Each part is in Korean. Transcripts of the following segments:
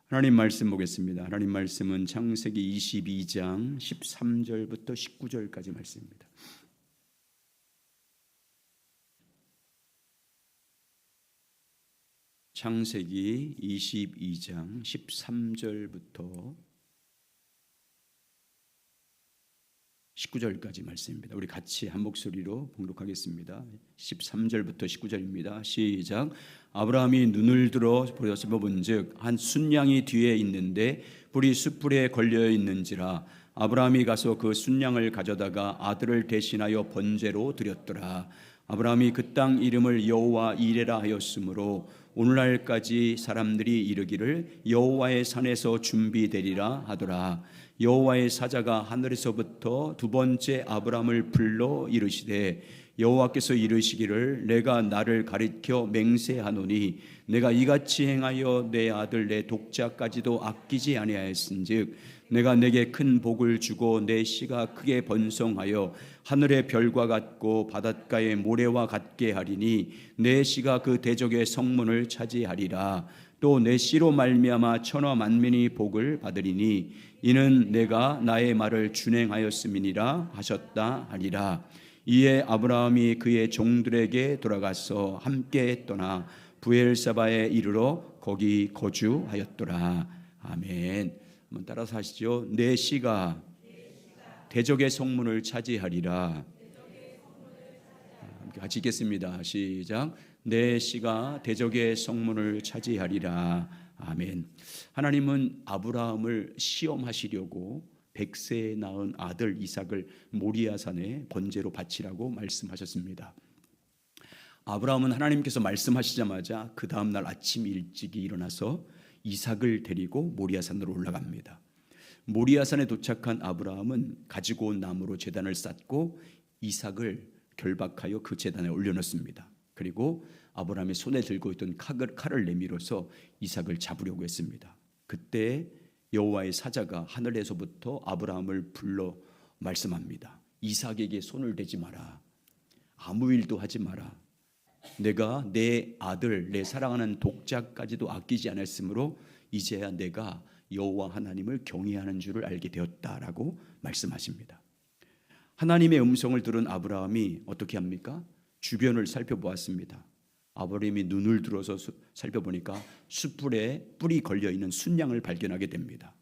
하나님 말씀 보겠습니다. 하나님 말씀은 창세기 22장 13절부터 19절까지 말씀입니다. 창세기 22장 13절부터 19절까지 말씀입니다. 우리 같이 한 목소리로 봉독하겠습니다. 13절부터 19절입니다. 시작. 아브라함이 눈을 들어 보려본즉 한 순양이 뒤에 있는데 뿔이 숯불에 걸려 있는지라 아브라함이 가서 그 순양을 가져다가 아들을 대신하여 번제로 드렸더라. 아브라함이 그 땅 이름을 여호와 이레라 하였으므로 오늘날까지 사람들이 이르기를 여호와의 산에서 준비되리라 하더라. 여호와의 사자가 하늘에서부터 두 번째 아브라함을 불러 이르시되 여호와께서 이르시기를 내가 나를 가리켜 맹세하노니 내가 이같이 행하여 내 아들 내 독자까지도 아끼지 아니하였은즉 내가 내게 큰 복을 주고 내 씨가 크게 번성하여 하늘의 별과 같고 바닷가의 모래와 같게 하리니 내 씨가 그 대적의 성문을 차지하리라. 또 내 씨로 말미암아 천하 만민이 복을 받으리니 이는 내가 나의 말을 준행하였음이니라 하셨다 하리라. 이에 아브라함이 그의 종들에게 돌아가서 함께 떠나 부엘사바에 이르러 거기 거주하였더라. 아멘. 한번 따라서 하시죠. 내 씨가 대적의 성문을 차지하리라. 함께 같이 읽겠습니다. 시작. 내 씨가 대적의 성문을 차지하리라. 아멘. 하나님은 아브라함을 시험하시려고 100세에 낳은 아들 이삭을 모리아산에 번제로 바치라고 말씀하셨습니다. 아브라함은 하나님께서 말씀하시자마자 그 다음날 아침 일찍이 일어나서 이삭을 데리고 모리아산으로 올라갑니다. 모리아산에 도착한 아브라함은 가지고 온 나무로 제단을 쌓고 이삭을 결박하여 그 제단에 올려놓습니다. 그리고 아브라함이 손에 들고 있던 칼을 내밀어서 이삭을 잡으려고 했습니다. 그때 여호와의 사자가 하늘에서부터 아브라함을 불러 말씀합니다. 이삭에게 손을 대지 마라. 아무 일도 하지 마라. 내가 내 아들 내 사랑하는 독자까지도 아끼지 않았으므로 이제야 내가 여호와 하나님을 경외하는 줄을 알게 되었다라고 말씀하십니다. 하나님의 음성을 들은 아브라함이 어떻게 합니까? 주변을 살펴보았습니다. 아브라함이 눈을 들어서 살펴보니까 숯불에 뿔이 걸려있는 순양을 발견하게 됩니다.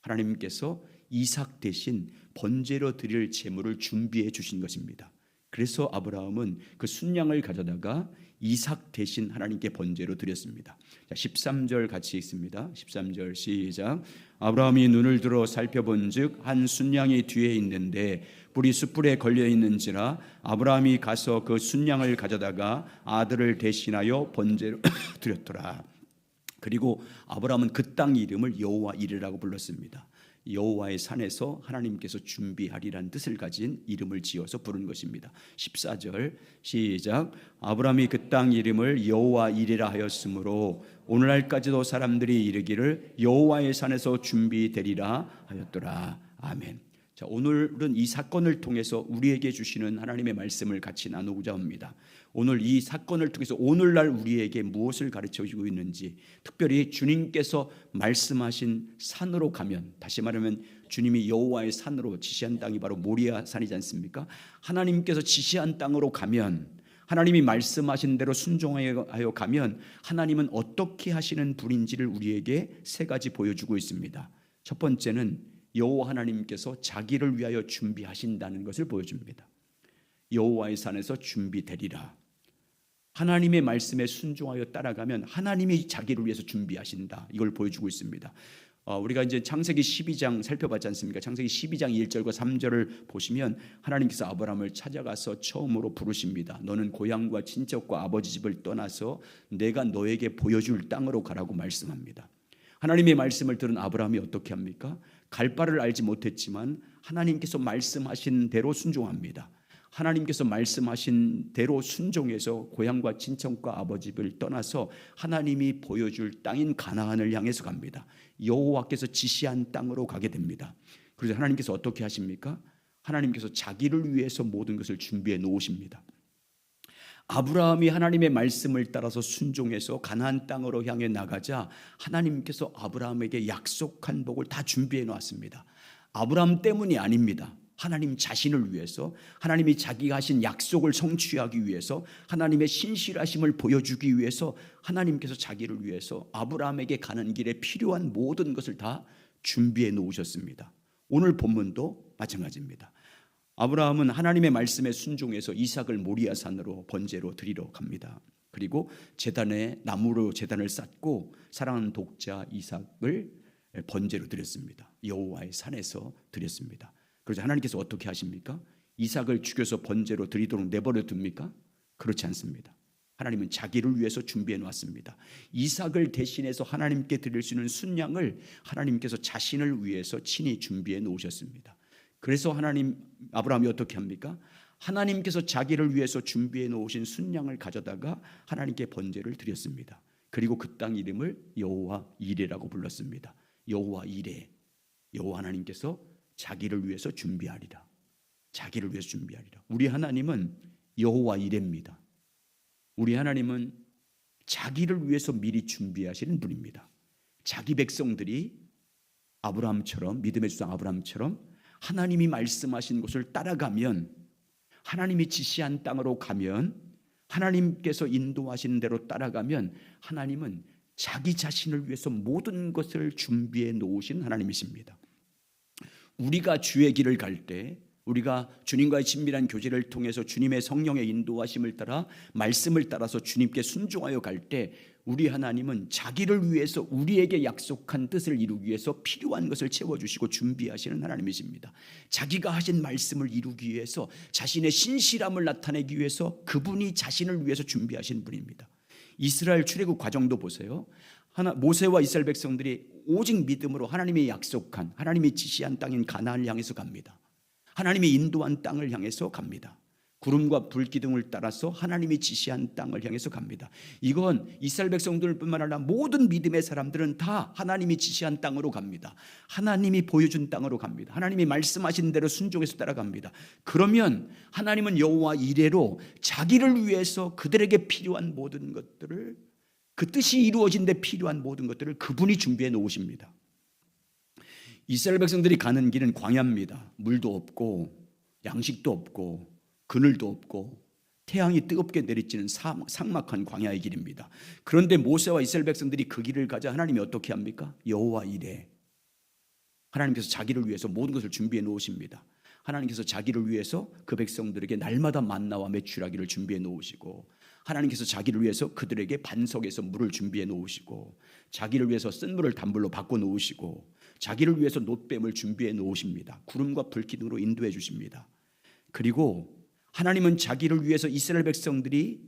하나님께서 이삭 대신 번제로 드릴 제물을 준비해 주신 것입니다. 그래서 아브라함은 그 순양을 가져다가 이삭 대신 하나님께 번제로 드렸습니다. 자, 13절 같이 읽습니다. 13절 시작. 아브라함이 눈을 들어 살펴본즉 한 순양이 뒤에 있는데 뿔이 숯불에 걸려 있는지라 아브라함이 가서 그 순양을 가져다가 아들을 대신하여 번제로 드렸더라. 그리고 아브라함은 그 땅 이름을 여호와 이레라고 불렀습니다. 여호와의 산에서 하나님께서 준비하리란 뜻을 가진 이름을 지어서 부른 것입니다. 14절 시작. 아브라함이 그 땅 이름을 여호와 이레라 하였으므로 오늘날까지도 사람들이 이르기를 여호와의 산에서 준비되리라 하였더라. 아멘. 자, 오늘은 이 사건을 통해서 우리에게 주시는 하나님의 말씀을 같이 나누고자 합니다. 오늘 이 사건을 통해서 오늘날 우리에게 무엇을 가르쳐 주고 있는지, 특별히 주님께서 말씀하신 산으로 가면, 다시 말하면 주님이 여호와의 산으로 지시한 땅이 바로 모리아 산이지 않습니까? 하나님께서 지시한 땅으로 가면, 하나님이 말씀하신 대로 순종하여 가면 하나님은 어떻게 하시는 분인지를 우리에게 세 가지 보여주고 있습니다. 첫 번째는 여호와 하나님께서 자기를 위하여 준비하신다는 것을 보여줍니다. 여호와의 산에서 준비되리라. 하나님의 말씀에 순종하여 따라가면 하나님이 자기를 위해서 준비하신다. 이걸 보여주고 있습니다. 우리가 이제 창세기 12장 살펴봤지 않습니까? 창세기 12장 1절과 3절을 보시면 하나님께서 아브라함을 찾아가서 처음으로 부르십니다. 너는 고향과 친척과 아버지 집을 떠나서 내가 너에게 보여줄 땅으로 가라고 말씀합니다. 하나님의 말씀을 들은 아브라함이 어떻게 합니까? 갈 바를 알지 못했지만 하나님께서 말씀하신 대로 순종합니다. 하나님께서 말씀하신 대로 순종해서 고향과 친척과 아버지 집을 떠나서 하나님이 보여줄 땅인 가나안을 향해서 갑니다. 여호와께서 지시한 땅으로 가게 됩니다. 그래서 하나님께서 어떻게 하십니까? 하나님께서 자기를 위해서 모든 것을 준비해 놓으십니다. 아브라함이 하나님의 말씀을 따라서 순종해서 가나안 땅으로 향해 나가자 하나님께서 아브라함에게 약속한 복을 다 준비해 놓았습니다. 아브라함 때문이 아닙니다. 하나님 자신을 위해서, 하나님이 자기가 하신 약속을 성취하기 위해서, 하나님의 신실하심을 보여주기 위해서 하나님께서 자기를 위해서 아브라함에게 가는 길에 필요한 모든 것을 다 준비해 놓으셨습니다. 오늘 본문도 마찬가지입니다. 아브라함은 하나님의 말씀에 순종해서 이삭을 모리아 산으로 번제로 드리러 갑니다. 그리고 제단에 나무로 제단을 쌓고 사랑하는 독자 이삭을 번제로 드렸습니다. 여호와의 산에서 드렸습니다. 그래서 하나님께서 어떻게 하십니까? 이삭을 죽여서 번제로 드리도록 내버려 둡니까? 그렇지 않습니다. 하나님은 자기를 위해서 준비해 놓았습니다. 이삭을 대신해서 하나님께 드릴 수 있는 순양을 하나님께서 자신을 위해서 친히 준비해 놓으셨습니다. 그래서 아브라함이 어떻게 합니까? 하나님께서 자기를 위해서 준비해 놓으신 순양을 가져다가 하나님께 번제를 드렸습니다. 그리고 그 땅 이름을 여호와 이레라고 불렀습니다. 여호와 이레, 여호와 하나님께서 자기를 위해서 준비하리라. 자기를 위해서 준비하리라. 우리 하나님은 여호와 이레입니다. 우리 하나님은 자기를 위해서 미리 준비하시는 분입니다. 자기 백성들이 아브라함처럼, 믿음의 조상 아브라함처럼 하나님이 말씀하신 곳을 따라가면, 하나님이 지시한 땅으로 가면, 하나님께서 인도하시는 대로 따라가면 하나님은 자기 자신을 위해서 모든 것을 준비해 놓으신 하나님이십니다. 우리가 주의 길을 갈 때, 우리가 주님과의 친밀한 교제를 통해서 주님의 성령의 인도하심을 따라 말씀을 따라서 주님께 순종하여 갈 때 우리 하나님은 자기를 위해서 우리에게 약속한 뜻을 이루기 위해서 필요한 것을 채워주시고 준비하시는 하나님이십니다. 자기가 하신 말씀을 이루기 위해서, 자신의 신실함을 나타내기 위해서 그분이 자신을 위해서 준비하신 분입니다. 이스라엘 출애굽 과정도 보세요. 모세와 이스라엘 백성들이 오직 믿음으로 하나님이 약속한, 하나님이 지시한 땅인 가나안을 향해서 갑니다. 하나님이 인도한 땅을 향해서 갑니다. 구름과 불기둥을 따라서 하나님이 지시한 땅을 향해서 갑니다. 이건 이스라엘 백성들뿐만 아니라 모든 믿음의 사람들은 다 하나님이 지시한 땅으로 갑니다. 하나님이 보여준 땅으로 갑니다. 하나님이 말씀하신 대로 순종해서 따라갑니다. 그러면 하나님은 여호와 이레로 자기를 위해서 그들에게 필요한 모든 것들을, 그 뜻이 이루어진 데 필요한 모든 것들을 그분이 준비해 놓으십니다. 이스라엘 백성들이 가는 길은 광야입니다. 물도 없고 양식도 없고 그늘도 없고 태양이 뜨겁게 내리쬐는 삭막한 광야의 길입니다. 그런데 모세와 이스라엘 백성들이 그 길을 가자 하나님이 어떻게 합니까? 여호와 이레, 하나님께서 자기를 위해서 모든 것을 준비해 놓으십니다. 하나님께서 자기를 위해서 그 백성들에게 날마다 만나와 메추라기를 준비해 놓으시고, 하나님께서 자기를 위해서 그들에게 반석에서 물을 준비해 놓으시고, 자기를 위해서 쓴 물을 단물로 바꿔 놓으시고, 자기를 위해서 놋뱀을 준비해 놓으십니다. 구름과 불기둥으로 인도해 주십니다. 그리고 하나님은 자기를 위해서 이스라엘 백성들이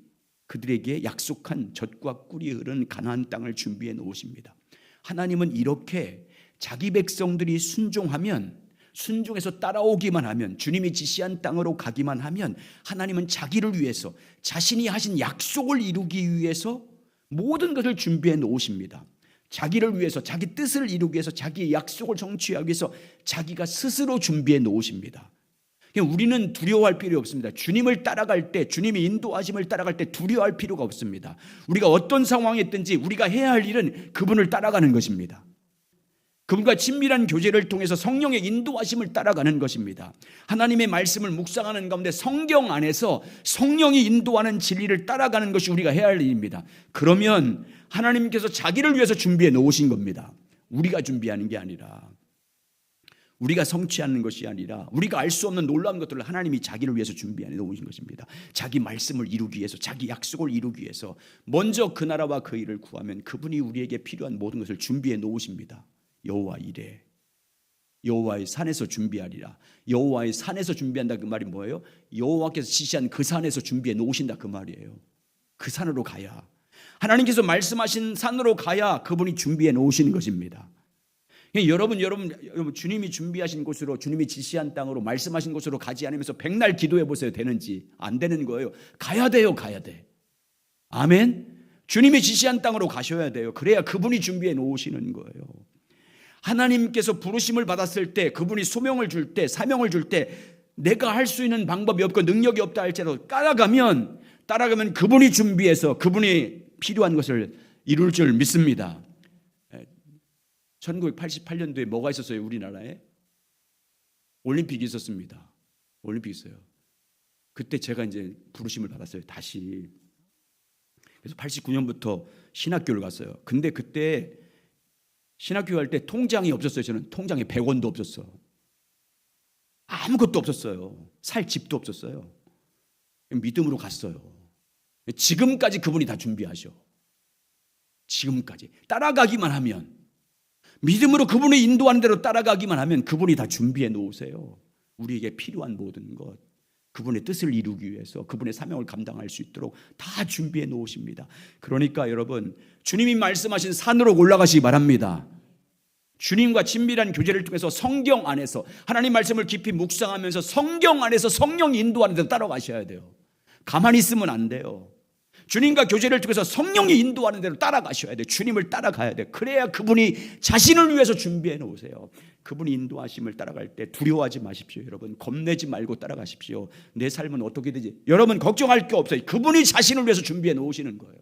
그들에게 약속한 젖과 꿀이 흐르는 가나안 땅을 준비해 놓으십니다. 하나님은 이렇게 자기 백성들이 순종해서 따라오기만 하면, 주님이 지시한 땅으로 가기만 하면 하나님은 자기를 위해서, 자신이 하신 약속을 이루기 위해서 모든 것을 준비해 놓으십니다. 자기를 위해서, 자기 뜻을 이루기 위해서, 자기의 약속을 성취하기 위해서 자기가 스스로 준비해 놓으십니다. 우리는 두려워할 필요 없습니다. 주님을 따라갈 때, 주님이 인도하심을 따라갈 때 두려워할 필요가 없습니다. 우리가 어떤 상황에 있든지 우리가 해야 할 일은 그분을 따라가는 것입니다. 그분과 친밀한 교제를 통해서 성령의 인도하심을 따라가는 것입니다. 하나님의 말씀을 묵상하는 가운데 성경 안에서 성령이 인도하는 진리를 따라가는 것이 우리가 해야 할 일입니다. 그러면 하나님께서 자기를 위해서 준비해 놓으신 겁니다. 우리가 준비하는 게 아니라, 우리가 성취하는 것이 아니라, 우리가 알 수 없는 놀라운 것들을 하나님이 자기를 위해서 준비해 놓으신 것입니다. 자기 말씀을 이루기 위해서, 자기 약속을 이루기 위해서 먼저 그 나라와 그 일을 구하면 그분이 우리에게 필요한 모든 것을 준비해 놓으십니다. 여호와 이레, 여호와의 산에서 준비하리라. 여호와의 산에서 준비한다, 그 말이 뭐예요? 여호와께서 지시한 그 산에서 준비해 놓으신다, 그 말이에요. 그 산으로 가야, 하나님께서 말씀하신 산으로 가야 그분이 준비해 놓으시는 것입니다. 여러분 주님이 준비하신 곳으로, 주님이 지시한 땅으로, 말씀하신 곳으로 가지 않으면서 백날 기도해 보세요. 되는지. 안 되는 거예요. 가야 돼요. 가야 돼. 아멘. 주님이 지시한 땅으로 가셔야 돼요. 그래야 그분이 준비해 놓으시는 거예요. 하나님께서 부르심을 받았을 때, 그분이 소명을 줄 때, 사명을 줄 때 내가 할 수 있는 방법이 없고 능력이 없다 할지라도 따라가면 따라가면 그분이 준비해서 그분이 필요한 것을 이룰 줄 믿습니다. 1988년도에 뭐가 있었어요? 우리나라에 올림픽이 있었습니다. 올림픽이 있어요. 그때 제가 이제 부르심을 받았어요. 다시. 그래서 89년부터 신학교를 갔어요. 근데 그때 신학교 갈 때 통장이 없었어요. 저는 통장에 100원도 없었어. 아무것도 없었어요. 살 집도 없었어요. 믿음으로 갔어요. 지금까지 그분이 다 준비하셔. 지금까지 따라가기만 하면, 믿음으로 그분의 인도하는 대로 따라가기만 하면 그분이 다 준비해 놓으세요. 우리에게 필요한 모든 것, 그분의 뜻을 이루기 위해서, 그분의 사명을 감당할 수 있도록 다 준비해 놓으십니다. 그러니까 여러분, 주님이 말씀하신 산으로 올라가시기 바랍니다. 주님과 친밀한 교제를 통해서 성경 안에서 하나님 말씀을 깊이 묵상하면서 성경 안에서 성령 인도하는 대로 따라가셔야 돼요. 가만히 있으면 안 돼요. 주님과 교제를 통해서 성령이 인도하는 대로 따라가셔야 돼요. 주님을 따라가야 돼요. 그래야 그분이 자신을 위해서 준비해 놓으세요. 그분이 인도하심을 따라갈 때 두려워하지 마십시오. 여러분, 겁내지 말고 따라가십시오. 내 삶은 어떻게 되지? 여러분 걱정할 게 없어요. 그분이 자신을 위해서 준비해 놓으시는 거예요.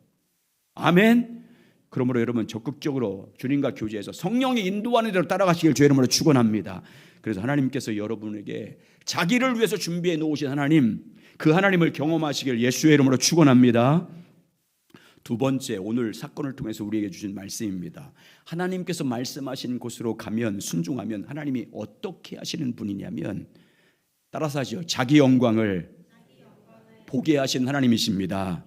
아멘. 그러므로 여러분 적극적으로 주님과 교제해서 성령이 인도하는 대로 따라가시길 주의 이름으로 축원합니다. 그래서 하나님께서 여러분에게 자기를 위해서 준비해 놓으신 하나님, 그 하나님을 경험하시길 예수의 이름으로 축원합니다. 두 번째, 오늘 사건을 통해서 우리에게 주신 말씀입니다. 하나님께서 말씀하신 곳으로 가면, 순종하면 하나님이 어떻게 하시는 분이냐면, 따라서 하시죠. 자기 영광을 보게 하신 하나님이십니다.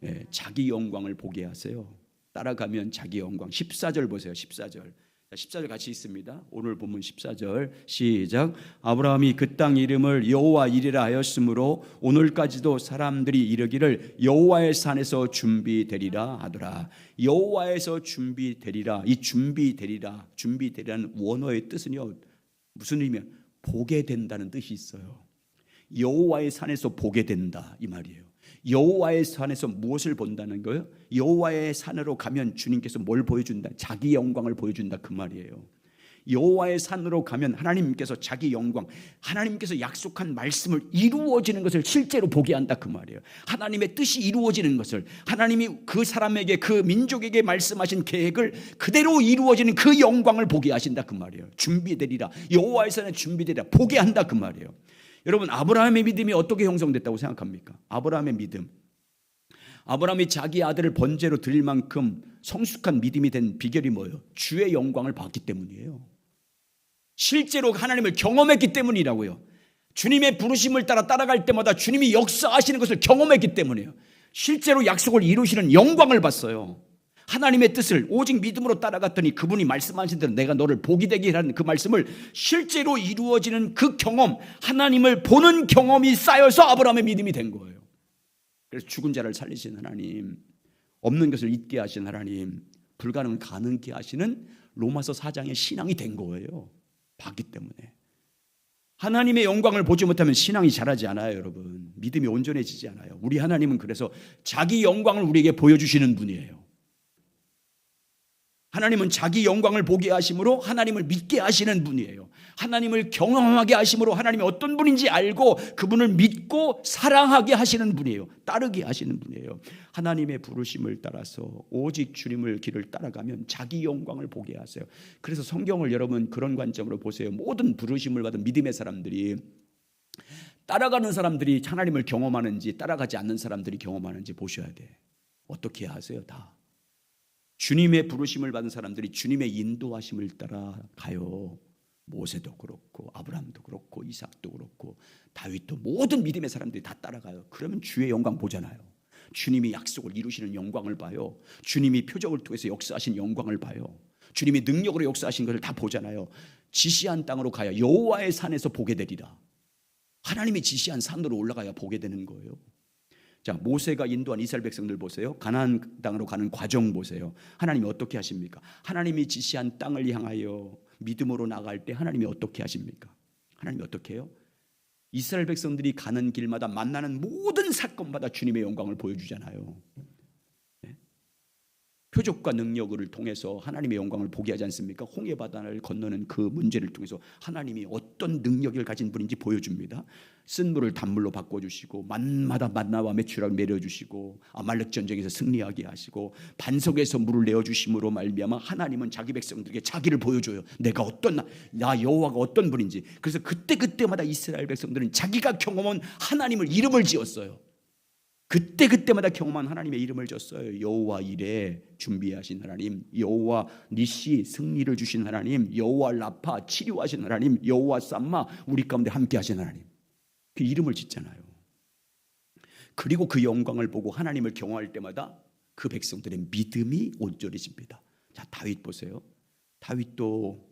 네, 자기 영광을 보게 하세요. 따라가면 자기 영광. 14절 보세요. 14절. 14절 같이 있습니다. 오늘 본문 14절 시작. 아브라함이 그 땅 이름을 여호와 이레라 하였으므로 오늘까지도 사람들이 이르기를 여호와의 산에서 준비되리라 하더라. 여호와에서 준비되리라. 이 준비되리라는 원어의 뜻은요, 무슨 의미야? 보게 된다는 뜻이 있어요. 여호와의 산에서 보게 된다, 이 말이에요. 여호와의 산에서 무엇을 본다는 거예요? 여호와의 산으로 가면 주님께서 뭘 보여준다? 자기 영광을 보여준다, 그 말이에요. 여호와의 산으로 가면 하나님께서 자기 영광, 하나님께서 약속한 말씀을 이루어지는 것을 실제로 보게 한다, 그 말이에요. 하나님의 뜻이 이루어지는 것을, 하나님이 그 사람에게, 그 민족에게 말씀하신 계획을 그대로 이루어지는 그 영광을 보게 하신다, 그 말이에요. 준비되리라, 여호와의 산에 준비되리라, 보게 한다, 그 말이에요. 여러분, 아브라함의 믿음이 어떻게 형성됐다고 생각합니까? 아브라함의 믿음, 아브라함이 자기 아들을 번제로 드릴 만큼 성숙한 믿음이 된 비결이 뭐예요? 주의 영광을 봤기 때문이에요. 실제로 하나님을 경험했기 때문이라고요. 주님의 부르심을 따라갈 때마다 주님이 역사하시는 것을 경험했기 때문이에요. 실제로 약속을 이루시는 영광을 봤어요. 하나님의 뜻을 오직 믿음으로 따라갔더니 그분이 말씀하신 대로 내가 너를 복이 되게 하는 그 말씀을 실제로 이루어지는 그 경험, 하나님을 보는 경험이 쌓여서 아브라함의 믿음이 된 거예요. 그래서 죽은 자를 살리신 하나님, 없는 것을 있게 하신 하나님, 불가능을 가능케 하시는 로마서 4장의 신앙이 된 거예요. 봤기 때문에. 하나님의 영광을 보지 못하면 신앙이 자라지 않아요, 여러분. 믿음이 온전해지지 않아요. 우리 하나님은 그래서 자기 영광을 우리에게 보여주시는 분이에요. 하나님은 자기 영광을 보게 하심으로 하나님을 믿게 하시는 분이에요. 하나님을 경험하게 하심으로 하나님이 어떤 분인지 알고 그분을 믿고 사랑하게 하시는 분이에요. 따르게 하시는 분이에요. 하나님의 부르심을 따라서 오직 주님을 길을 따라가면 자기 영광을 보게 하세요. 그래서 성경을 여러분 그런 관점으로 보세요. 모든 부르심을 받은 믿음의 사람들이, 따라가는 사람들이 하나님을 경험하는지 따라가지 않는 사람들이 경험하는지 보셔야 돼. 어떻게 하세요? 다 주님의 부르심을 받은 사람들이 주님의 인도하심을 따라 가요. 모세도 그렇고 아브라함도 그렇고 이삭도 그렇고 다윗도, 모든 믿음의 사람들이 다 따라가요. 그러면 주의 영광 보잖아요. 주님이 약속을 이루시는 영광을 봐요. 주님이 표적을 통해서 역사하신 영광을 봐요. 주님이 능력으로 역사하신 것을 다 보잖아요. 지시한 땅으로 가야 여호와의 산에서 보게 되리라. 하나님이 지시한 산으로 올라가야 보게 되는 거예요. 자, 모세가 인도한 이스라엘 백성들 보세요. 가나안 땅으로 가는 과정 보세요. 하나님이 어떻게 하십니까? 하나님이 지시한 땅을 향하여 믿음으로 나갈 때 하나님이 어떻게 하십니까? 하나님이 어떻게 해요? 이스라엘 백성들이 가는 길마다 만나는 모든 사건마다 주님의 영광을 보여주잖아요. 네? 표적과 능력을 통해서 하나님의 영광을 보게 하지 않습니까? 홍해바다를 건너는 그 문제를 통해서 하나님이 어떤 능력을 가진 분인지 보여줍니다. 쓴 물을 단물로 바꿔주시고 만마다 만나와 메추라를 내려주시고 아말렉 전쟁에서 승리하게 하시고 반석에서 물을 내어주심으로 말미암아 하나님은 자기 백성들에게 자기를 보여줘요. 내가 나 여호와가 어떤 분인지. 그래서 그때마다 이스라엘 백성들은 자기가 경험한 하나님을 이름을 지었어요. 그때마다 경험한 하나님의 이름을 줬어요. 여호와 이레 준비하신 하나님, 여호와 니시 승리를 주신 하나님, 여호와 라파 치료하신 하나님, 여호와 쌈마 우리 가운데 함께 하신 하나님. 그 이름을 짓잖아요. 그리고 그 영광을 보고 하나님을 경험할 때마다 그 백성들의 믿음이 온전해집니다. 자, 다윗 보세요. 다윗도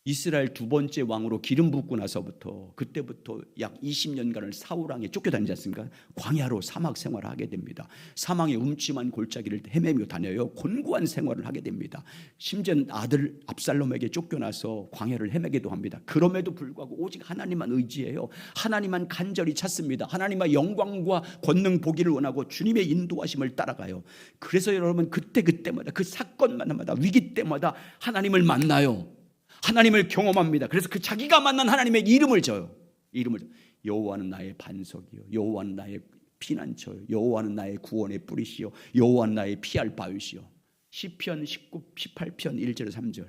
이스라엘 두 번째 왕으로 기름 붓고 나서부터 그때부터 약 20년간을 사울왕에 쫓겨다니지 않습니까? 광야로 사막 생활을 하게 됩니다. 사망의 음침한 골짜기를 헤매며 다녀요. 곤고한 생활을 하게 됩니다. 심지어 아들 압살롬에게 쫓겨나서 광야를 헤매기도 합니다. 그럼에도 불구하고 오직 하나님만 의지해요. 하나님만 간절히 찾습니다. 하나님의 영광과 권능 보기를 원하고 주님의 인도하심을 따라가요. 그래서 여러분 그때마다 그 사건마다 위기 때마다 하나님을 만나요. 하나님을 경험합니다. 그래서 그 자기가 만난 하나님의 이름을 져요. 여호와는 나의 반석이요, 여호와는 나의 피난처요, 여호와는 나의 구원의 뿌리시요, 여호와는 나의 피할 바위시요. 시편 18편 1절 3절.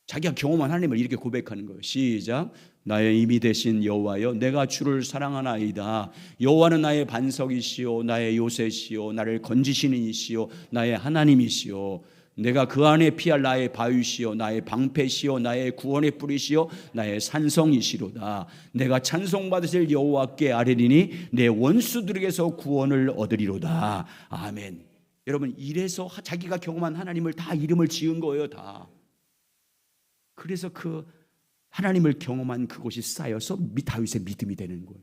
자기가 경험한 하나님을 이렇게 고백하는 거예요. 시작. 나의 힘이 되신 여호와여, 내가 주를 사랑하나이다. 여호와는 나의 반석이시요, 나의 요새시요, 나를 건지시는 이시요, 나의 하나님이시요. 내가 그 안에 피할 나의 바위시요, 나의 방패시요, 나의 구원의 뿌리시요, 나의 산성이시로다. 내가 찬송받으실 여호와께 아뢰리니 내 원수들에게서 구원을 얻으리로다. 아멘. 여러분, 이래서 자기가 경험한 하나님을 다 이름을 지은 거예요. 다. 그래서 그 하나님을 경험한 그것이 쌓여서 다윗의 믿음이 되는 거예요.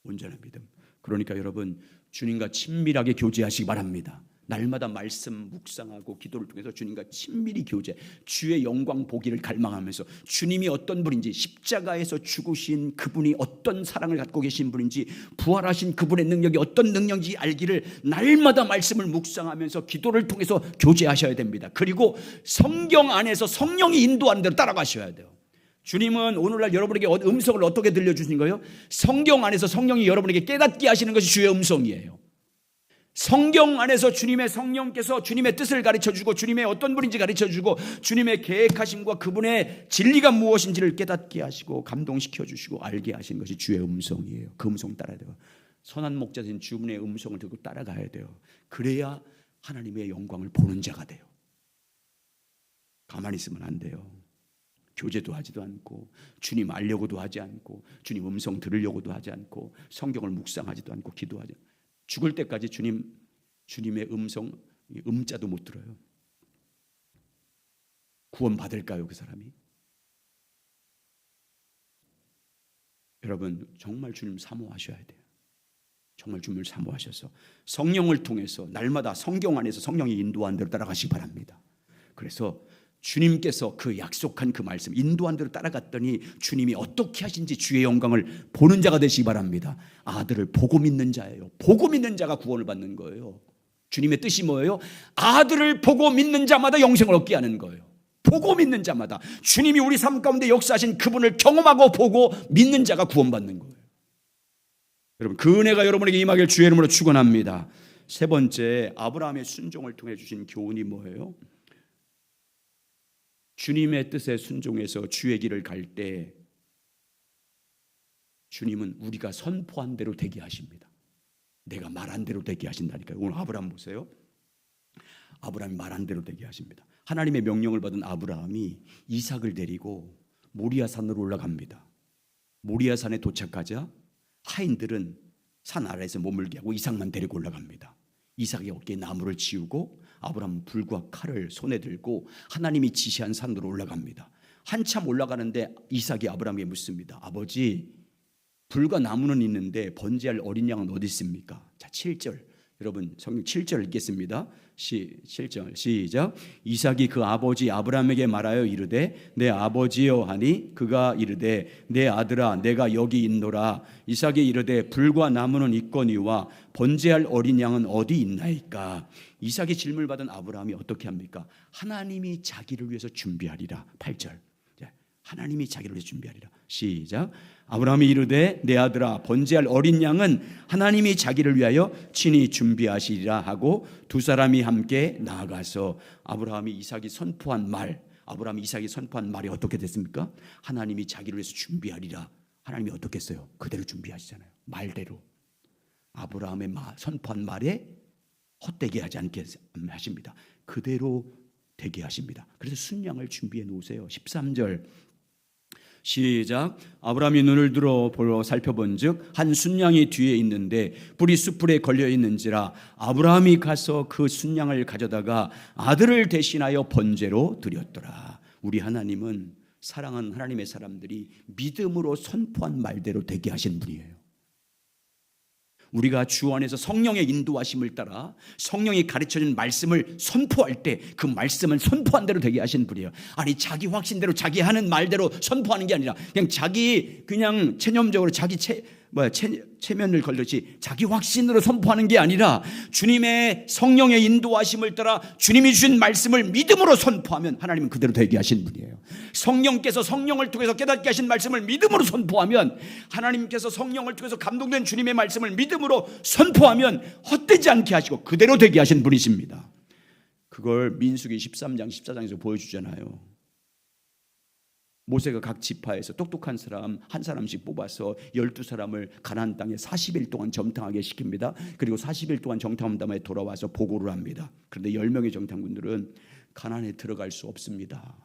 온전한 믿음. 그러니까 여러분, 주님과 친밀하게 교제하시기 바랍니다. 날마다 말씀 묵상하고 기도를 통해서 주님과 친밀히 교제, 주의 영광 보기를 갈망하면서 주님이 어떤 분인지, 십자가에서 죽으신 그분이 어떤 사랑을 갖고 계신 분인지, 부활하신 그분의 능력이 어떤 능력인지 알기를 날마다 말씀을 묵상하면서 기도를 통해서 교제하셔야 됩니다. 그리고 성경 안에서 성령이 인도하는 대로 따라가셔야 돼요. 주님은 오늘날 여러분에게 음성을 어떻게 들려주신 거예요? 성경 안에서 성령이 여러분에게 깨닫게 하시는 것이 주의 음성이에요. 성경 안에서 주님의 성령께서 주님의 뜻을 가르쳐주고 주님의 어떤 분인지 가르쳐주고 주님의 계획하심과 그분의 진리가 무엇인지를 깨닫게 하시고 감동시켜주시고 알게 하시는 것이 주의 음성이에요. 그 음성 따라야 돼요. 선한 목자된 주분의 음성을 듣고 따라가야 돼요. 그래야 하나님의 영광을 보는 자가 돼요. 가만히 있으면 안 돼요. 교제도 하지도 않고 주님 알려고도 하지 않고 주님 음성 들으려고도 하지 않고 성경을 묵상하지도 않고 기도하지 않고 죽을 때까지 주님의 음성 음자도 못 들어요. 구원 받을까요, 그 사람이? 여러분, 정말 주님 사모하셔야 돼요. 정말 주님을 사모하셔서 성령을 통해서 날마다 성경 안에서 성령이 인도한 대로 따라가시기 바랍니다. 그래서 주님께서 그 약속한 그 말씀 인도한 대로 따라갔더니 주님이 어떻게 하신지 주의 영광을 보는 자가 되시기 바랍니다. 아들을 보고 믿는 자예요. 보고 믿는 자가 구원을 받는 거예요. 주님의 뜻이 뭐예요? 아들을 보고 믿는 자마다 영생을 얻게 하는 거예요. 보고 믿는 자마다 주님이 우리 삶 가운데 역사하신 그분을 경험하고 보고 믿는 자가 구원받는 거예요. 여러분, 그 은혜가 여러분에게 임하길 주의 이름으로 축원합니다. 세 번째, 아브라함의 순종을 통해 주신 교훈이 뭐예요? 주님의 뜻에 순종해서 주의 길을 갈 때 주님은 우리가 선포한 대로 되게 하십니다. 내가 말한 대로 되게 하신다니까요. 오늘 아브라함 보세요. 아브라함이 말한 대로 되게 하십니다. 하나님의 명령을 받은 아브라함이 이삭을 데리고 모리아산으로 올라갑니다. 모리아산에 도착하자 하인들은 산 아래에서 머물게 하고 이삭만 데리고 올라갑니다. 이삭의 어깨에 나무를 지우고 아브라함은 불과 칼을 손에 들고 하나님이 지시한 산으로 올라갑니다. 한참 올라가는데 이삭이 아브라함에게 묻습니다. 아버지, 불과 나무는 있는데 번제할 어린 양은 어디 있습니까? 자, 7절. 여러분 성경 7절 읽겠습니다. 7절 시작. 이삭이 그 아버지 아브라함에게 말하여 이르되 내 아버지여 하니 그가 이르되 내 아들아 내가 여기 있노라. 이삭이 이르되 불과 나무는 있거니와 번제할 어린 양은 어디 있나이까. 이삭이 질문을 받은 아브라함이 어떻게 합니까? 하나님이 자기를 위해서 준비하리라. 8절 하나님이 자기를 위해서 준비하리라. 시작. 아브라함이 이르되 내 아들아 번제할 어린 양은 하나님이 자기를 위하여 친히 준비하시리라 하고 두 사람이 함께 나아가서 아브라함이 이삭이 선포한 말이 어떻게 됐습니까? 하나님이 자기를 위해서 준비하리라. 하나님이 어떻게 했어요? 그대로 준비하시잖아요. 말대로. 아브라함의 선포한 말에 헛되게 하지 않게 하십니다. 그대로 되게 하십니다. 그래서 순양을 준비해 놓으세요. 13절 시작. 아브라함이 눈을 들어 보러 살펴본즉 한 순양이 뒤에 있는데 뿔이 숯불에 걸려 있는지라 아브라함이 가서 그 순양을 가져다가 아들을 대신하여 번제로 드렸더라. 우리 하나님은 사랑하는 하나님의 사람들이 믿음으로 선포한 말대로 되게 하신 분이에요. 우리가 주 안에서 성령의 인도하심을 따라 성령이 가르쳐준 말씀을 선포할 때 그 말씀은 선포한 대로 되게 하시는 분이에요. 아니 자기 확신대로 자기 하는 말대로 선포하는 게 아니라 그냥 체념적으로 자기 체면을 걸듯이 자기 확신으로 선포하는 게 아니라 주님의 성령의 인도하심을 따라 주님이 주신 말씀을 믿음으로 선포하면 하나님은 그대로 되게 하신 분이에요. 성령께서 성령을 통해서 깨닫게 하신 말씀을 믿음으로 선포하면 하나님께서 성령을 통해서 감동된 주님의 말씀을 믿음으로 선포하면 헛되지 않게 하시고 그대로 되게 하신 분이십니다. 그걸 민수기 13장 14장에서 보여주잖아요. 모세가 각 지파에서 똑똑한 사람 한 사람씩 뽑아서 12사람을 가나안 땅에 40일 동안 정탐하게 시킵니다. 그리고 40일 동안 정탐한 다음에 돌아와서 보고를 합니다. 그런데 10명의 정탐꾼들은 가나안에 들어갈 수 없습니다.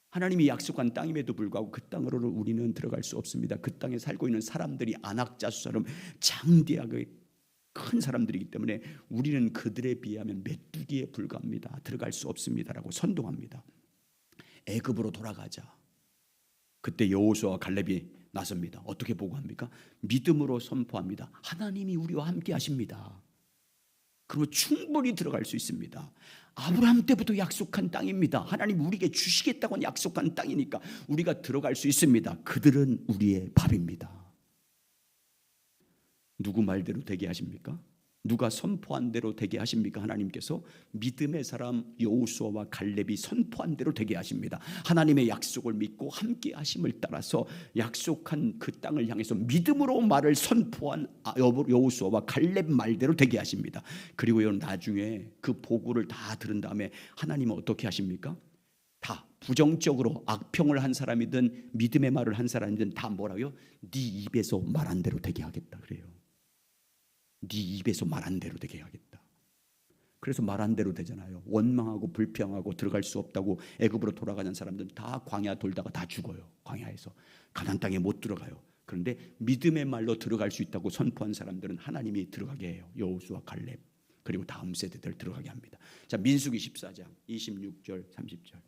하나님이 약속한 땅임에도 불구하고 그 땅으로는 우리는 들어갈 수 없습니다. 그 땅에 살고 있는 사람들이 안악자수처럼 장대하게 큰 사람들이기 때문에 우리는 그들에 비하면 메뚜기에 불과합니다. 들어갈 수 없습니다라고 선동합니다. 애굽으로 돌아가자. 그때 여호수아와 갈렙이 나섭니다. 어떻게 보고합니까? 믿음으로 선포합니다. 하나님이 우리와 함께 하십니다. 그러면 충분히 들어갈 수 있습니다. 아브라함 때부터 약속한 땅입니다. 하나님 우리에게 주시겠다고 약속한 땅이니까 우리가 들어갈 수 있습니다. 그들은 우리의 밥입니다. 누구 말대로 되게 하십니까? 누가 선포한 대로 되게 하십니까? 하나님께서 믿음의 사람 여호수아와 갈렙이 선포한 대로 되게 하십니다. 하나님의 약속을 믿고 함께 하심을 따라서 약속한 그 땅을 향해서 믿음으로 말을 선포한 여호수아와 갈렙 말대로 되게 하십니다. 그리고요 나중에 그 보고를 다 들은 다음에 하나님은 어떻게 하십니까? 다 부정적으로 악평을 한 사람이든 믿음의 말을 한 사람이든 다 뭐라고요? 네 입에서 말한 대로 되게 하겠다 그래요. 네 입에서 말한 대로 되게 하겠다. 그래서 말한 대로 되잖아요. 원망하고 불평하고 들어갈 수 없다고 애굽으로 돌아가는 사람들은 다 광야 돌다가 다 죽어요. 광야에서 가나안 땅에 못 들어가요. 그런데 믿음의 말로 들어갈 수 있다고 선포한 사람들은 하나님이 들어가게 해요. 여호수아 갈렙 그리고 다음 세대들 들어가게 합니다. 자 민수기 14장 26절 30절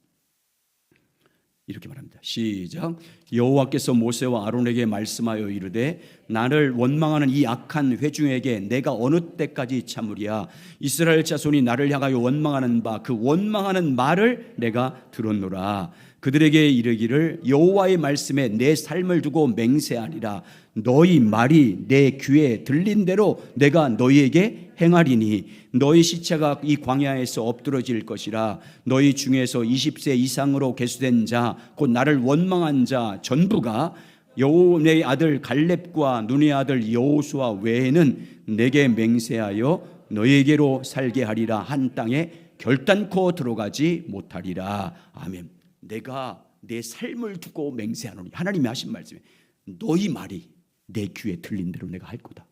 이렇게 말합니다. 시작. 여호와께서 모세와 아론에게 말씀하여 이르되 나를 원망하는 이 악한 회중에게 내가 어느 때까지 참으랴. 이스라엘 자손이 나를 향하여 원망하는 바 그 원망하는 말을 내가 들었노라. 그들에게 이르기를 여호와의 말씀에 내 삶을 두고 맹세하리라. 너희 말이 내 귀에 들린 대로 내가 너희에게 행하리니 너희 시체가 이 광야에서 엎드러질 것이라. 너희 중에서 20세 이상으로 계수된 자 곧 나를 원망한 자 전부가 여호와의 아들 갈렙과 눈의 아들 여호수아 외에는 내게 맹세하여 너희에게로 살게 하리라. 한 땅에 결단코 들어가지 못하리라. 아멘. 내가 내 삶을 두고 맹세하노니 하나님이 하신 말씀에 너희 말이 내 귀에 들린 대로 내가 할 거다.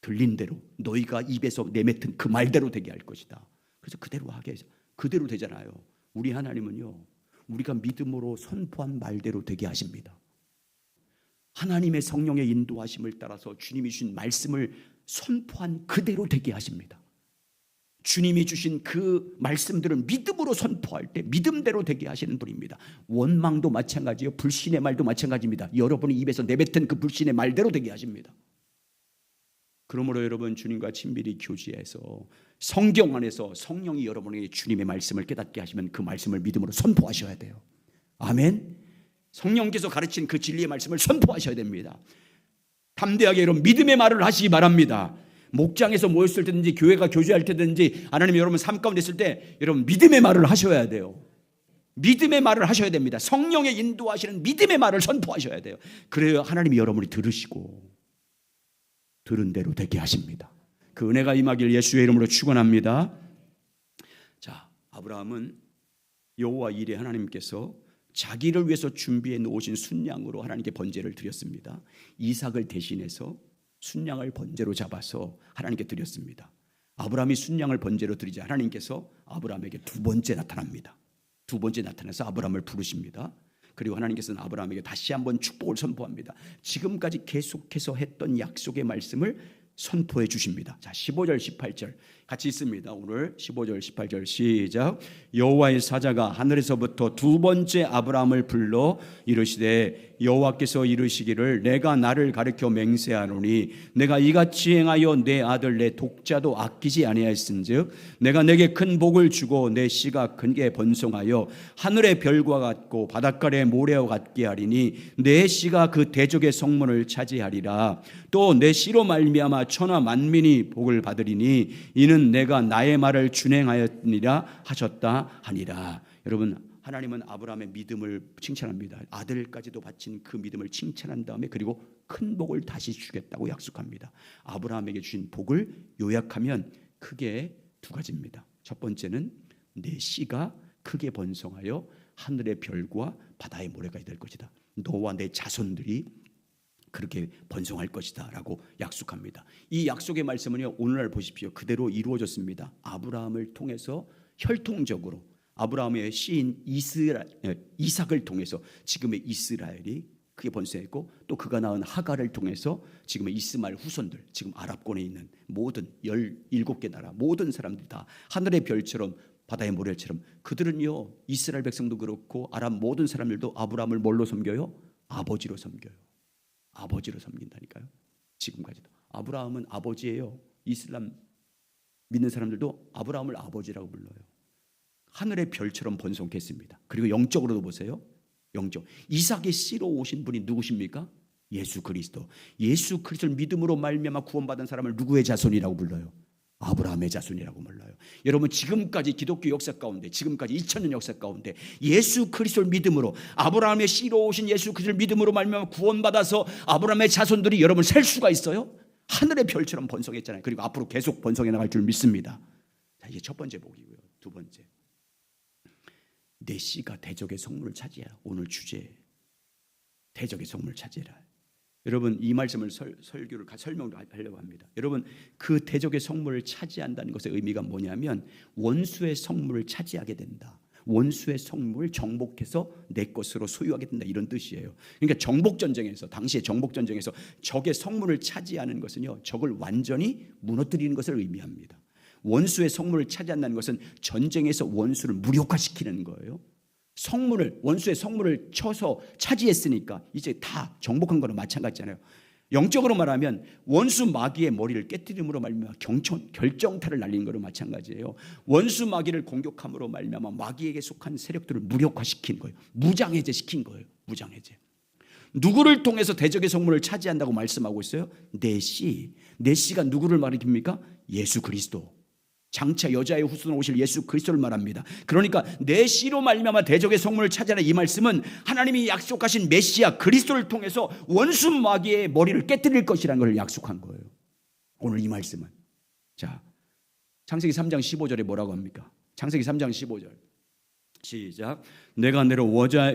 들린 대로 너희가 입에서 내뱉은 그 말대로 되게 할 것이다. 그래서 그대로 하게 해서 그대로 되잖아요. 우리 하나님은요 우리가 믿음으로 선포한 말대로 되게 하십니다. 하나님의 성령의 인도하심을 따라서 주님이 주신 말씀을 선포한 그대로 되게 하십니다. 주님이 주신 그 말씀들을 믿음으로 선포할 때 믿음대로 되게 하시는 분입니다. 원망도 마찬가지예요. 불신의 말도 마찬가지입니다. 여러분이 입에서 내뱉은 그 불신의 말대로 되게 하십니다. 그러므로 여러분 주님과 친밀히 교제해서 성경 안에서 성령이 여러분에게 주님의 말씀을 깨닫게 하시면 그 말씀을 믿음으로 선포하셔야 돼요. 아멘. 성령께서 가르친 그 진리의 말씀을 선포하셔야 됩니다. 담대하게 여러분 믿음의 말을 하시기 바랍니다. 목장에서 모였을 때든지 교회가 교제할 때든지 하나님 여러분 삶 가운데 있을 때 여러분 믿음의 말을 하셔야 돼요. 믿음의 말을 하셔야 됩니다. 성령의 인도하시는 믿음의 말을 선포하셔야 돼요. 그래야 하나님이 여러분이 들으시고 들은 대로 되게 하십니다. 그 은혜가 임하길 예수의 이름으로 축원합니다. 자, 아브라함은 여호와 일에 하나님께서 자기를 위해서 준비해 놓으신 순양으로 하나님께 번제를 드렸습니다. 이삭을 대신해서 순양을 번제로 잡아서 하나님께 드렸습니다. 아브라함이 순양을 번제로 드리자 하나님께서 아브라함에게 두 번째 나타납니다. 두 번째 나타나서 아브라함을 부르십니다. 그리고 하나님께서는 아브라함에게 다시 한번 축복을 선포합니다. 지금까지 계속해서 했던 약속의 말씀을 선포해 주십니다. 자, 15절 18절 같이 있습니다. 오늘 15절 18절 시작. 여호와의 사자가 하늘에서부터 두 번째 아브라함을 불러 이르시되 여호와께서 이르시기를 내가 나를 가르쳐 맹세하노니 내가 이같이 행하여 내 아들 내 독자도 아끼지 아니하였은즉 내가 내게 큰 복을 주고 내 씨가 크게 번성하여 하늘의 별과 같고 바닷가의 모래와 같게 하리니 내 씨가 그 대적의 성문을 차지하리라. 또 내 씨로 말미암아 천하 만민이 복을 받으리니 이는 내가 나의 말을 준행하였느니라 하셨다 하니라. 여러분 하나님은 아브라함의 믿음을 칭찬합니다. 아들까지도 바친 그 믿음을 칭찬한 다음에 그리고 큰 복을 다시 주겠다고 약속합니다. 아브라함에게 주신 복을 요약하면 크게 두 가지입니다. 첫 번째는 내 씨가 크게 번성하여 하늘의 별과 바다의 모래가 될 것이다. 너와 내 자손들이 그렇게 번성할 것이다 라고 약속합니다. 이 약속의 말씀은요 오늘날 보십시오. 그대로 이루어졌습니다. 아브라함을 통해서 혈통적으로 아브라함의 씨인 이삭을 통해서 지금의 이스라엘이 크게 번성했고 또 그가 낳은 하갈을 통해서 지금의 이스마엘 후손들 지금 아랍권에 있는 모든 17개 나라 모든 사람들이 다 하늘의 별처럼 바다의 모래처럼 그들은요 이스라엘 백성도 그렇고 아랍 모든 사람들도 아브라함을 뭘로 섬겨요? 아버지로 섬겨요. 아버지로 섬긴다니까요. 지금까지도 아브라함은 아버지예요. 이슬람 믿는 사람들도 아브라함을 아버지라고 불러요. 하늘의 별처럼 번성했습니다. 그리고 영적으로도 보세요. 영적 이삭의 씨로 오신 분이 누구십니까? 예수 그리스도. 예수 그리스도를 믿음으로 말미암아 구원받은 사람을 누구의 자손이라고 불러요? 아브라함의 자손이라고 불러요. 여러분 지금까지 기독교 역사 가운데 지금까지 2000년 역사 가운데 예수 그리스도를 믿음으로 아브라함의 씨로 오신 예수 그리스도를 믿음으로 말미암아 구원받아서 아브라함의 자손들이 여러분 셀 수가 있어요? 하늘의 별처럼 번성했잖아요. 그리고 앞으로 계속 번성해 나갈 줄 믿습니다. 자, 이게 첫 번째 복이고요. 두 번째 내 씨가 대적의 성문을 차지해라. 오늘 주제 대적의 성문을 차지해라. 여러분 이 말씀을 설교를 설명을 하려고 합니다. 여러분 그 대적의 성문을 차지한다는 것의 의미가 뭐냐면 원수의 성문을 차지하게 된다. 원수의 성문을 정복해서 내 것으로 소유하게 된다 이런 뜻이에요. 그러니까 정복전쟁에서 당시의 정복전쟁에서 적의 성문을 차지하는 것은요 적을 완전히 무너뜨리는 것을 의미합니다. 원수의 성문을 차지한다는 것은 전쟁에서 원수를 무력화시키는 거예요. 성문을 원수의 성문을 쳐서 차지했으니까 이제 다 정복한 거랑 마찬가지잖아요. 영적으로 말하면 원수 마귀의 머리를 깨뜨림으로 말미암아 결정타를 날리는 거랑 마찬가지예요. 원수 마귀를 공격함으로 말미암아 마귀에게 속한 세력들을 무력화시킨 거예요. 무장해제시킨 거예요. 무장해제. 누구를 통해서 대적의 성문을 차지한다고 말씀하고 있어요? 내 씨가 누구를 말입니까? 예수 그리스도. 장차 여자의 후손으로 오실 예수 그리스도를 말합니다. 그러니까 내 씨로 말미암아 대적의 성문을 차지하는 이 말씀은 하나님이 약속하신 메시아 그리스도를 통해서 원수 마귀의 머리를 깨뜨릴 것이라는 걸 약속한 거예요. 오늘 이 말씀은 자 창세기 3장 15절에 뭐라고 합니까? 창세기 3장 15절 시작. 내가 너를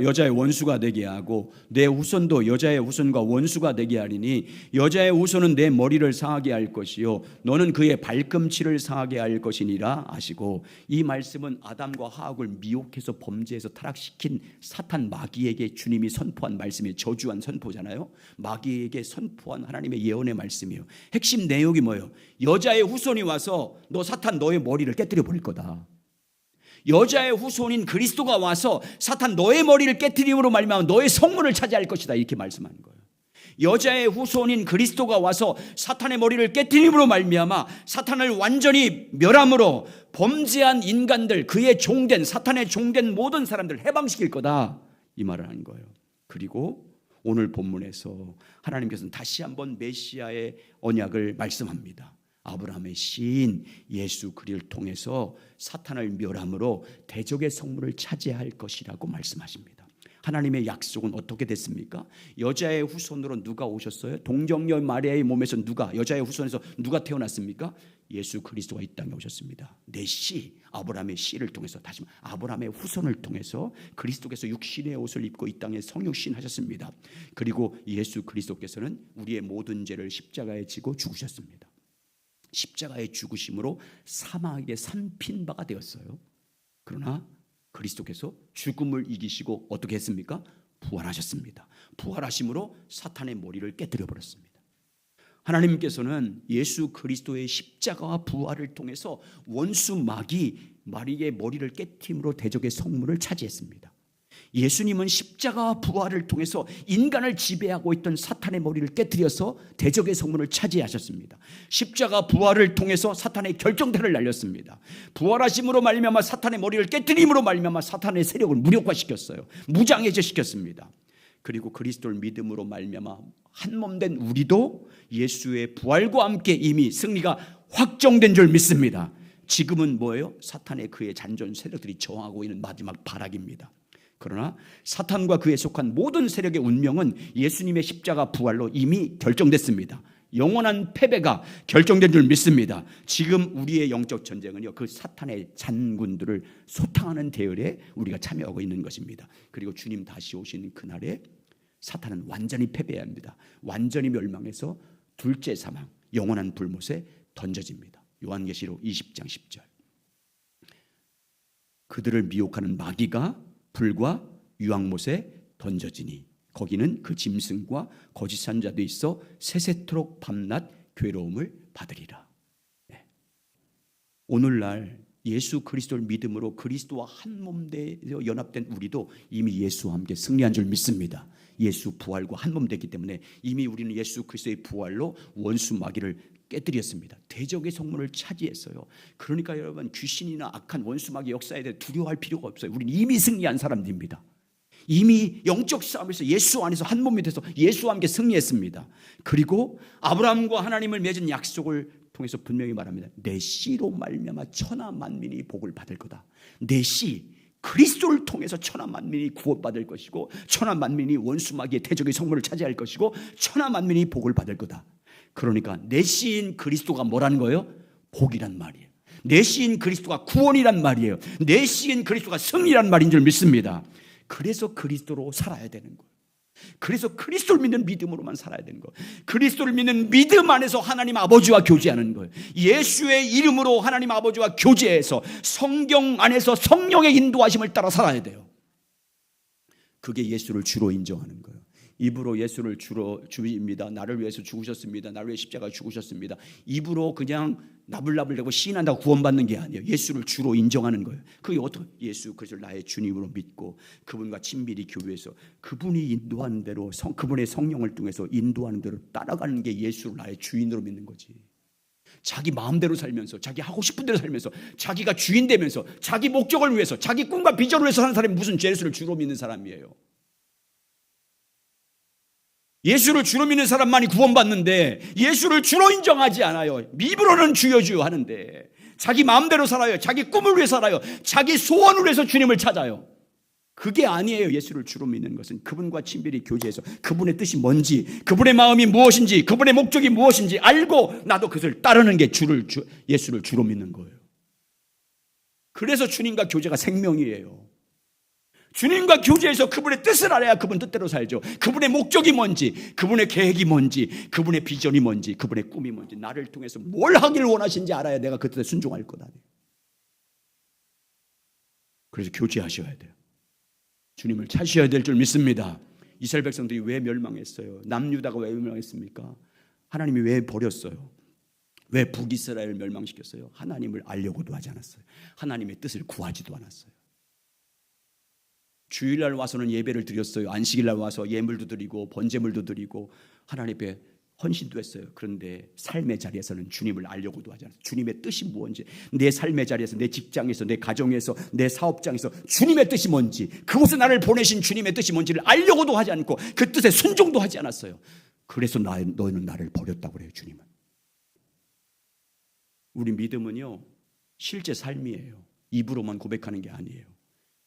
여자의 원수가 되게 하고 내 후손도 여자의 후손과 원수가 되게 하리니 여자의 후손은 내 머리를 상하게 할 것이요 너는 그의 발꿈치를 상하게 할 것이니라 하시고 이 말씀은 아담과 하악을 미혹해서 범죄해서 타락시킨 사탄 마귀에게 주님이 선포한 말씀이에요. 저주한 선포잖아요. 마귀에게 선포한 하나님의 예언의 말씀이에요. 핵심 내용이 뭐예요? 여자의 후손이 와서 너 사탄 너의 머리를 깨뜨려 버릴 거다. 여자의 후손인 그리스도가 와서 사탄 너의 머리를 깨트림으로 말미암아 너의 성문을 차지할 것이다 이렇게 말씀하는 거예요. 여자의 후손인 그리스도가 와서 사탄의 머리를 깨뜨림으로 말미암아 사탄을 완전히 멸함으로 범죄한 인간들, 그의 종된, 사탄의 종된 모든 사람들 해방시킬 거다, 이 말을 하는 거예요. 그리고 오늘 본문에서 하나님께서는 다시 한번 메시아의 언약을 말씀합니다. 아브라함의 시인 예수 그리스도를 통해서 사탄을 멸함으로 대적의 성문을 차지할 것이라고 말씀하십니다. 하나님의 약속은 어떻게 됐습니까? 여자의 후손으로 누가 오셨어요? 동정녀 마리아의 몸에서 여자의 후손에서 누가 태어났습니까? 예수 그리스도가 이 땅에 오셨습니다. 내 씨, 아브라함의 씨를 통해서, 다시 아브라함의 후손을 통해서 그리스도께서 육신의 옷을 입고 이 땅에 성육신 하셨습니다. 그리고 예수 그리스도께서는 우리의 모든 죄를 십자가에 지고 죽으셨습니다. 십자가의 죽으심으로 사망에게 삼킨 바가 되었어요. 그러나 그리스도께서 죽음을 이기시고 어떻게 했습니까? 부활하셨습니다. 부활하심으로 사탄의 머리를 깨뜨려 버렸습니다. 하나님께서는 예수 그리스도의 십자가와 부활을 통해서 원수 마귀의 머리를 깨트림으로 대적의 성문을 차지했습니다. 예수님은 십자가와 부활을 통해서 인간을 지배하고 있던 사탄의 머리를 깨뜨려서 대적의 성문을 차지하셨습니다. 십자가 부활을 통해서 사탄의 결정타를 날렸습니다. 부활하심으로 말미암아 사탄의 머리를 깨뜨림으로 말미암아 사탄의 세력을 무력화시켰어요. 무장해제시켰습니다. 그리고 그리스도를 믿음으로 말미암아 한 몸 된 우리도 예수의 부활과 함께 이미 승리가 확정된 줄 믿습니다. 지금은 뭐예요? 사탄의 그의 잔존 세력들이 저항하고 있는 마지막 발악입니다. 그러나 사탄과 그에 속한 모든 세력의 운명은 예수님의 십자가 부활로 이미 결정됐습니다. 영원한 패배가 결정된 줄 믿습니다. 지금 우리의 영적 전쟁은요, 그 사탄의 잔군들을 소탕하는 대열에 우리가 참여하고 있는 것입니다. 그리고 주님 다시 오시는 그날에 사탄은 완전히 패배해야 합니다. 완전히 멸망해서 둘째 사망, 영원한 불못에 던져집니다. 요한계시록 20장 10절. 그들을 미혹하는 마귀가 불과 유황못에 던져지니 거기는 그 짐승과 거짓 선자도 있어 세세토록 밤낮 괴로움을 받으리라. 네. 오늘날 예수 그리스도를 믿음으로 그리스도와 한 몸 되어 연합된 우리도 이미 예수와 함께 승리한 줄 믿습니다. 예수 부활과 한 몸 되기 때문에 이미 우리는 예수 그리스도의 부활로 원수 마귀를 깨뜨렸습니다. 대적의 성문을 차지했어요. 그러니까 여러분, 귀신이나 악한 원수 마귀 역사에 대해 두려워할 필요가 없어요. 우리는 이미 승리한 사람들입니다. 이미 영적 싸움에서 예수 안에서 한 몸이 돼서 예수와 함께 승리했습니다. 그리고 아브라함과 하나님을 맺은 약속을 통해서 분명히 말합니다. 내 씨로 말미암아 천하 만민이 복을 받을 거다. 내 씨, 그리스도를 통해서 천하 만민이 구원받을 것이고 천하 만민이 원수 마귀의 대적의 성문을 차지할 것이고 천하 만민이 복을 받을 거다. 그러니까 내 씨인 그리스도가 뭐라는 거예요? 복이란 말이에요. 내 씨인 그리스도가 구원이란 말이에요. 내 씨인 그리스도가 승리란 말인 줄 믿습니다. 그래서 그리스도로 살아야 되는 거예요. 그래서 그리스도를 믿는 믿음으로만 살아야 되는 거예요. 그리스도를 믿는 믿음 안에서 하나님 아버지와 교제하는 거예요. 예수의 이름으로 하나님 아버지와 교제해서 성경 안에서 성령의 인도하심을 따라 살아야 돼요. 그게 예수를 주로 인정하는 거예요. 입으로 예수를 주입니다. 나를 위해서 죽으셨습니다. 나를 위해 십자가 죽으셨습니다. 입으로 그냥 나불나불대고 시인한다고 구원받는 게 아니에요. 예수를 주로 인정하는 거예요. 그게 어떻게? 예수 그리스도를 나의 주님으로 믿고 그분과 친밀히 교류해서 그분이 인도하는 대로 그분의 성령을 통해서 인도하는 대로 따라가는 게 예수를 나의 주인으로 믿는 거지. 자기 마음대로 살면서 자기 하고 싶은 대로 살면서 자기가 주인 되면서 자기 목적을 위해서 자기 꿈과 비전을 위해서 사는 사람이 무슨 예수를 주로 믿는 사람이에요. 예수를 주로 믿는 사람만이 구원받는데 예수를 주로 인정하지 않아요. 입으로는 주여 주여 하는데 자기 마음대로 살아요. 자기 꿈을 위해 살아요. 자기 소원을 위해서 주님을 찾아요. 그게 아니에요. 예수를 주로 믿는 것은 그분과 친밀히 교제해서 그분의 뜻이 뭔지, 그분의 마음이 무엇인지, 그분의 목적이 무엇인지 알고 나도 그것을 따르는 게 예수를 주로 믿는 거예요. 그래서 주님과 교제가 생명이에요. 주님과 교제해서 그분의 뜻을 알아야 그분 뜻대로 살죠. 그분의 목적이 뭔지, 그분의 계획이 뭔지, 그분의 비전이 뭔지, 그분의 꿈이 뭔지, 나를 통해서 뭘 하기를 원하시는지 알아야 내가 그 뜻에 순종할 거다. 그래서 교제하셔야 돼요. 주님을 찾으셔야 될 줄 믿습니다. 이스라엘 백성들이 왜 멸망했어요? 남유다가 왜 멸망했습니까? 하나님이 왜 버렸어요? 왜 북이스라엘을 멸망시켰어요? 하나님을 알려고도 하지 않았어요. 하나님의 뜻을 구하지도 않았어요. 주일날 와서는 예배를 드렸어요. 안식일날 와서 예물도 드리고 번제물도 드리고 하나님 앞에 헌신도 했어요. 그런데 삶의 자리에서는 주님을 알려고도 하지 않았어요. 주님의 뜻이 뭔지, 내 삶의 자리에서, 내 직장에서, 내 가정에서, 내 사업장에서 주님의 뜻이 뭔지, 그곳에 나를 보내신 주님의 뜻이 뭔지를 알려고도 하지 않고 그 뜻에 순종도 하지 않았어요. 그래서 너희는 나를 버렸다고 그래요. 주님은. 우리 믿음은요, 실제 삶이에요. 입으로만 고백하는 게 아니에요.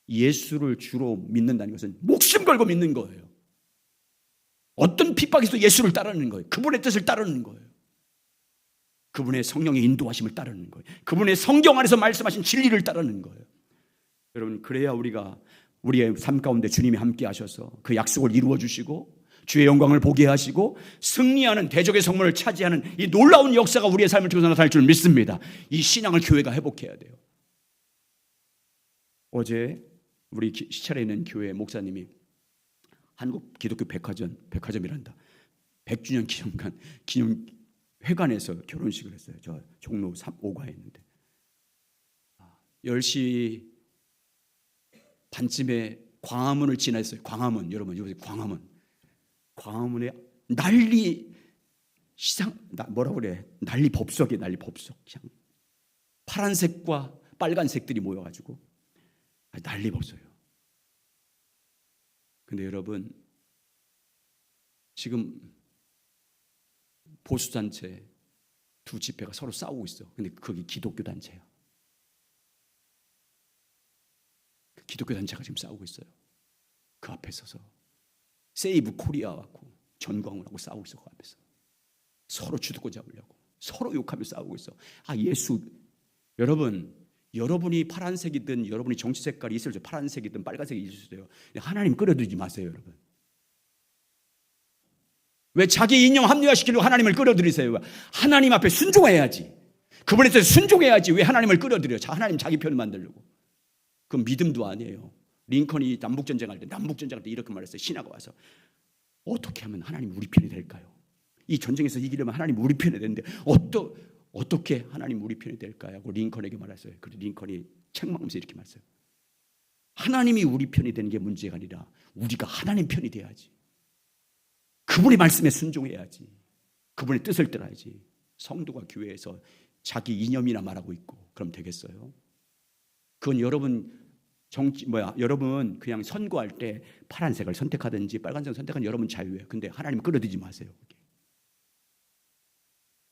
예수를 주로 믿는다는 것은 목숨 걸고 믿는 거예요. 어떤 핍박에서 예수를 따르는 거예요. 그분의 뜻을 따르는 거예요. 그분의 성령의 인도하심을 따르는 거예요. 그분의 성경 안에서 말씀하신 진리를 따르는 거예요. 여러분, 그래야 우리가 우리의 삶 가운데 주님이 함께 하셔서 그 약속을 이루어 주시고 주의 영광을 보게 하시고 승리하는 대적의 성문을 차지하는 이 놀라운 역사가 우리의 삶을 통해서 나타날 줄 믿습니다. 이 신앙을 교회가 회복해야 돼요. 어제 우리 시찰에 있는 교회 목사님이 한국 기독교 백화점이란다. 100주년 기념회관에서 결혼식을 했어요. 저 종로 5가에 있는데 10시 반쯤에 광화문을 지났어요. 광화문, 여러분, 여기 광화문에 난리 뭐라고 그래? 난리 법석이에요. 난리 법석. 파란색과 빨간색들이 모여가지고 난리 법석이에요. 근데 여러분, 지금 보수단체 두 집회가 서로 싸우고 있어. 근데 거기 기독교 단체야. 기독교 단체가 지금 싸우고 있어요. 그 앞에 서서 세이브 코리아 갖고 전광을 하고 싸우고 있어. 그 앞에서 서로 주도권 잡으려고 서로 욕하며 싸우고 있어. 예수, 여러분이 파란색이든 여러분이 정치 색깔이 있을 때 파란색이든 빨간색이 있을 수도 있어요. 하나님 끌어들이지 마세요, 여러분. 왜 자기 이념 합리화시키려고 하나님을 끌어들이세요? 하나님 앞에 순종해야지. 그분에 대해서 순종해야지. 왜 하나님을 끌어들여요? 하나님 자기 편을 만들려고. 그건 믿음도 아니에요. 링컨이 남북전쟁할 때 이렇게 말했어요. 신하가 와서 어떻게 하면 하나님 우리 편이 될까요? 이 전쟁에서 이기려면 하나님 우리 편이 되는데 어떻게 하나님 우리 편이 될까요? 하고 링컨에게 말했어요. 그래서 링컨이 책망하면서 이렇게 말했어요. 하나님이 우리 편이 되는 게 문제가 아니라 우리가 하나님 편이 돼야지. 그분의 말씀에 순종해야지. 그분의 뜻을 따라야지. 성도가 교회에서 자기 이념이나 말하고 있고 그럼 되겠어요? 그건 여러분 그냥 선거할 때 파란색을 선택하든지 빨간색을 선택하는 여러분 자유예요. 근데 하나님 끌어들이지 마세요.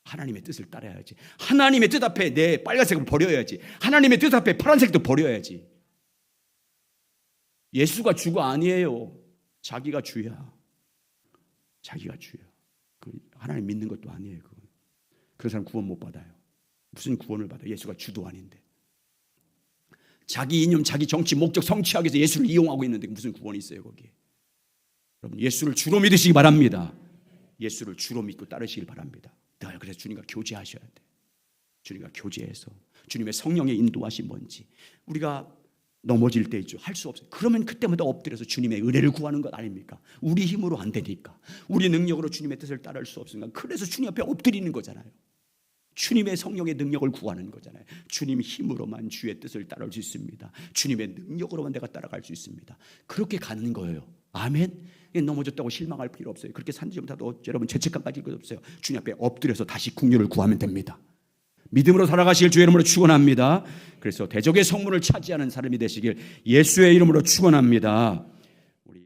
하나님의 뜻을 따라야지. 하나님의 뜻 앞에 내 빨간색을 버려야지. 하나님의 뜻 앞에 파란색도 버려야지. 예수가 주가 아니에요. 자기가 주야. 하나님 믿는 것도 아니에요. 그런 사람 구원 못 받아요. 무슨 구원을 받아? 예수가 주도 아닌데. 자기 이념, 자기 정치, 목적 성취하기 위해서 예수를 이용하고 있는데 무슨 구원이 있어요, 거기에. 여러분, 예수를 주로 믿으시기 바랍니다. 예수를 주로 믿고 따르시길 바랍니다. 그래서 주님과 교제하셔야 돼. 주님과 교제해서 주님의 성령의 인도하심 뭔지 우리가 넘어질 때 있죠. 할 수 없어요. 그러면 그때마다 엎드려서 주님의 은혜를 구하는 것 아닙니까? 우리 힘으로 안 되니까. 우리 능력으로 주님의 뜻을 따를 수 없으니까. 그래서 주님 앞에 엎드리는 거잖아요. 주님의 성령의 능력을 구하는 거잖아요. 주님 힘으로만 주의 뜻을 따를 수 있습니다. 주님의 능력으로만 내가 따라갈 수 있습니다. 그렇게 가는 거예요. 아멘. 넘어졌다고 실망할 필요 없어요. 그렇게 산지 못하도 여러분 죄책감 가질 것 없어요. 주님 앞에 엎드려서 다시 긍휼을 구하면 됩니다. 믿음으로 살아가시길 주의 이름으로 축원합니다. 그래서 대적의 성문을 차지하는 사람이 되시길 예수의 이름으로 축원합니다.